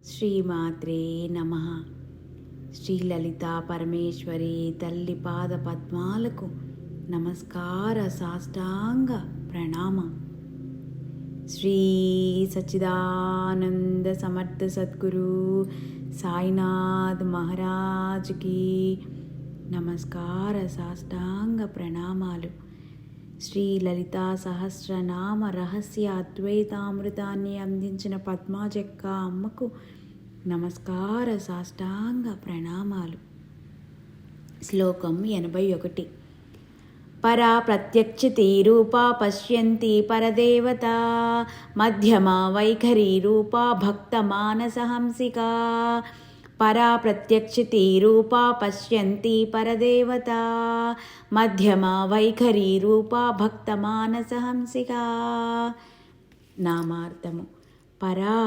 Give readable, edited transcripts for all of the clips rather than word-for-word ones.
శ్రీమాత్రే నమః. శ్రీ లలితా పరమేశ్వరి తల్లి పాద పద్మాలకు నమస్కార సాష్టాంగ ప్రణామం. శ్రీ సచ్చిదానంద సమర్థ సద్గురు సాయినాథ్ మహారాజ్కి నమస్కార సాష్టాంగ ప్రణామాలు. శ్రీ లలితా సహస్రనామ రహస్య అద్వైతామృతాన్ని అందించిన పద్మాజక్క అమ్మకు నమస్కార సాష్టాంగ ప్రణామాలు. శ్లోకం 81. పరా ప్రత్యక్షితి రూపా పశ్యంతి పరదేవత మధ్యమా వైఖరి రూపా భక్త మానసహంసికా. పరా ప్రత్యక్షితి రూపా పశ్యంతి పరదేవత మధ్యమా వైఖరి రూపా భక్త మానసహంసికా. నామార్థము: పరా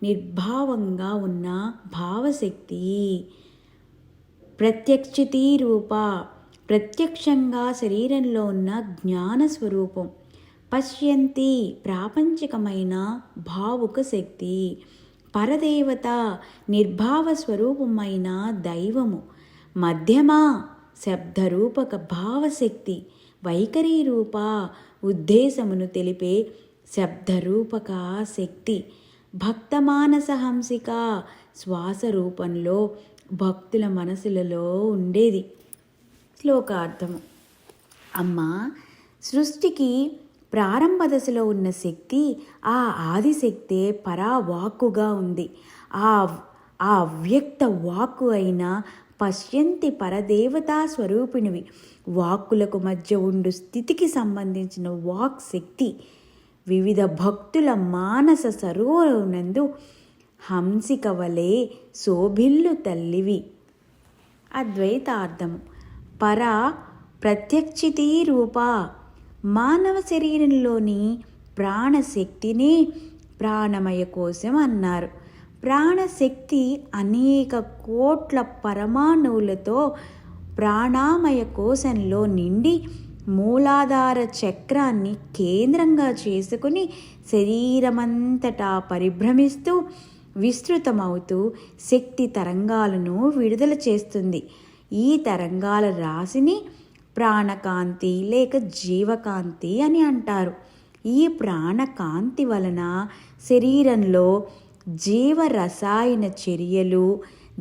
నిర్భావంగా ఉన్న భావశక్తి, ప్రత్యక్షితి రూప ప్రత్యక్షంగా శరీరంలో ఉన్న జ్ఞానస్వరూపం, పశ్యంతి ప్రాపంచికమైన భావుక శక్తి, పరదేవత నిర్భావ స్వరూపమైన దైవము, మధ్యమా శబ్దరూపక భావశక్తి, వైఖరి రూప ఉద్దేశమును తెలిపే శబ్దరూపక శక్తి, భక్తమానస హంసిక శ్వాస రూపంలో భక్తుల మనసులలో ఉండేది. శ్లోకార్థము: అమ్మ సృష్టికి ప్రారంభ దశలో ఉన్న శక్తి, ఆ ఆదిశక్తే పరావాక్కుగా ఉంది. ఆ అవ్యక్త వాక్కు అయిన పశ్యంతి పరదేవతా స్వరూపిణివి. వాక్కులకు మధ్య ఉండు స్థితికి సంబంధించిన వాక్ శక్తి వివిధ భక్తుల మానస సరోవరమునందు హంసిక వలె శోభిల్లు తల్లివి. అద్వైతార్థము: పరా ప్రత్యక్షితి రూప మానవ శరీరంలోని ప్రాణశక్తిని ప్రాణమయ కోశం అన్నారు. ప్రాణశక్తి అనేక కోట్ల పరమాణువులతో ప్రాణామయ కోశంలో నిండి మూలాధార చక్రాన్ని కేంద్రంగా చేసుకుని శరీరమంతటా పరిభ్రమిస్తూ విస్తృతమవుతూ శక్తి తరంగాలను విడుదల చేస్తుంది. ఈ తరంగాల రాశిని ప్రాణకాంతి లేక జీవకాంతి అని అంటారు. ఈ ప్రాణకాంతి వలన శరీరంలో జీవరసాయన చర్యలు,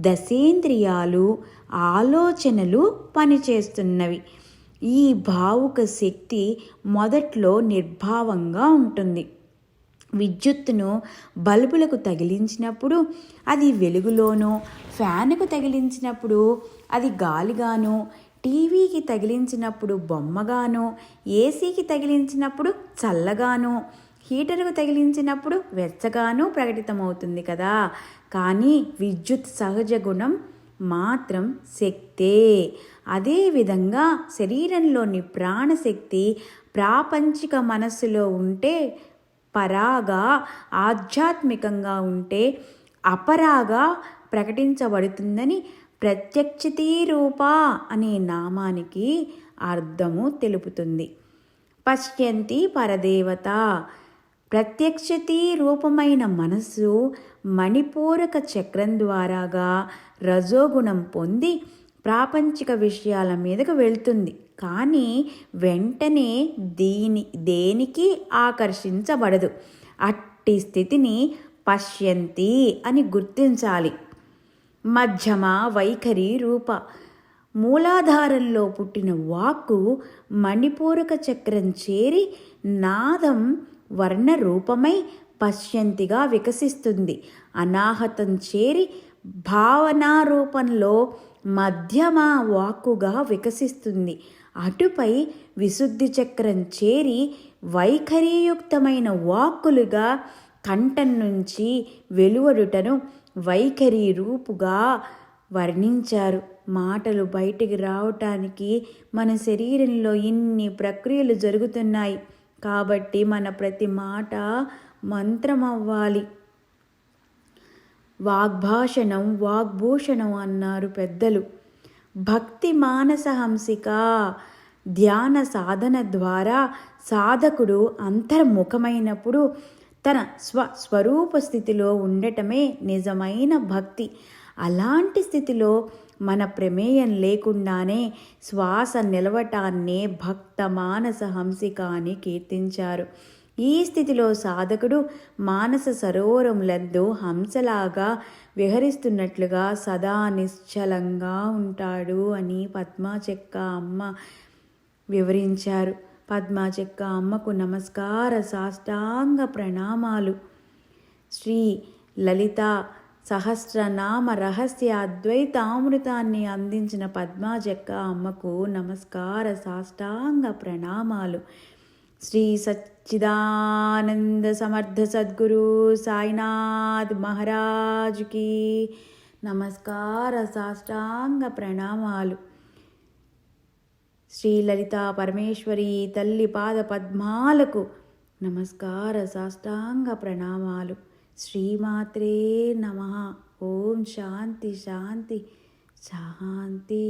దశేంద్రియాలు, ఆలోచనలు పనిచేస్తున్నవి. ఈ భావుక శక్తి మొదట్లో నిర్భావంగా ఉంటుంది. విద్యుత్తును బల్బులకు తగిలించినప్పుడు అది వెలుగులోనూ, ఫ్యాన్కు తగిలించినప్పుడు అది గాలిగాను, టీవీకి తగిలించినప్పుడు బొమ్మగాను, ఏసీకి తగిలించినప్పుడు చల్లగాను, హీటర్కు తగిలించినప్పుడు వెచ్చగాను ప్రకటితమవుతుంది కదా. కానీ విద్యుత్ సహజ గుణం మాత్రం శక్తే. అదేవిధంగా శరీరంలోని ప్రాణశక్తి ప్రాపంచిక మనస్సులో ఉంటే పరాగా, ఆధ్యాత్మికంగా ఉంటే అపరాగా ప్రకటించబడుతుందని ప్రత్యక్షితి రూప అనే నామానికి అర్థము తెలుపుతుంది. పశ్యంతి పరదేవత ప్రత్యక్షితి రూపమైన మనస్సు మణిపూరక చక్రం ద్వారాగా రజోగుణం పొంది ప్రాపంచిక విషయాల మీదకు వెళ్తుంది. కానీ వెంటనే దేనికి ఆకర్షించబడదు. అట్టి స్థితిని పశ్యంతి అని గుర్తించాలి. మధ్యమ వైఖరి రూప మూలాధారంలో పుట్టిన వాక్కు మణిపూరక చక్రం చేరి నాదం వర్ణ రూపమై పశ్యంతిగా వికసిస్తుంది. అనాహతం చేరి భావనా రూపంలో మధ్యమ వాక్కుగా వికసిస్తుంది. అటుపై విశుద్ధి చక్రం చేరి వైఖరీయుక్తమైన వాక్కులుగా కంఠం నుంచి వెలువడుటను వైఖరి రూపుగా వర్ణించారు. మాటలు బయటికి రావటానికి మన శరీరంలో ఇన్ని ప్రక్రియలు జరుగుతున్నాయి కాబట్టి మన ప్రతి మాట మంత్రం అవ్వాలి. వాగ్భాషణం వాగ్భూషణం అన్నారు పెద్దలు. భక్తి మానస హంసిక ధ్యాన సాధన ద్వారా సాధకుడు అంతర్ముఖమైనప్పుడు తన స్వరూప స్థితిలో ఉండటమే నిజమైన భక్తి. అలాంటి స్థితిలో మన ప్రమేయం లేకుండానే శ్వాస నిలవటాన్నే భక్త మానస హంసిక అని కీర్తించారు. ఈ స్థితిలో సాధకుడు మానస సరోవరములందు హంసలాగా విహరిస్తున్నట్లుగా సదా నిశ్చలంగా ఉంటాడు అని పద్మాచెక్క అమ్మ వివరించారు. పద్మాచెక్క అమ్మకు నమస్కార సాష్టాంగ ప్రణామాలు. శ్రీ లలిత సహస్రనామ రహస్య అద్వైతామృతాన్ని అందించిన పద్మాచెక్క అమ్మకు నమస్కార సాష్టాంగ ప్రణామాలు. శ్రీ సచ్చిదానంద సమర్థ సద్గురు సాయినాథ్ మహారాజుకి నమస్కార సాష్టాంగ ప్రణామాలు. శ్రీ లలితా పరమేశ్వరి తల్లి పాద పద్మాలకు నమస్కార సాష్టాంగ ప్రణామాలు. శ్రీమాత్రే నమః. ఓం శాంతి శాంతి శాంతి.